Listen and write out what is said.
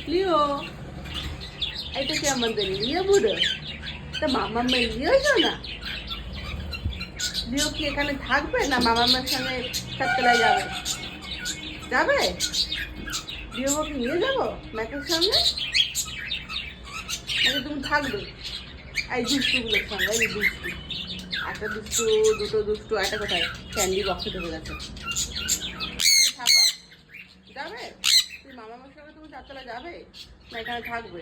লিও এটা কি আমাদের লিও বুড়ো তা মামা মেয়ে লিও না লিও কি এখানে থাকবে না মামা মেয়ের সঙ্গে চারতলায় যাবে যাবে লিওকে নিয়ে যাবো ম্যাকের সঙ্গে নাকি তুমি থাকবে এই দুষ্টুগুলোর সঙ্গে এই দুষ্টু একটা দুষ্টু দুটো দুষ্টু একটা কোথায় ক্যান্ডি বক্সে ঢুকে গেছে তুমি থাকো যাবে তুমি মামা মার সঙ্গে তুমি চারতলা যাবে না এখানে থাকবে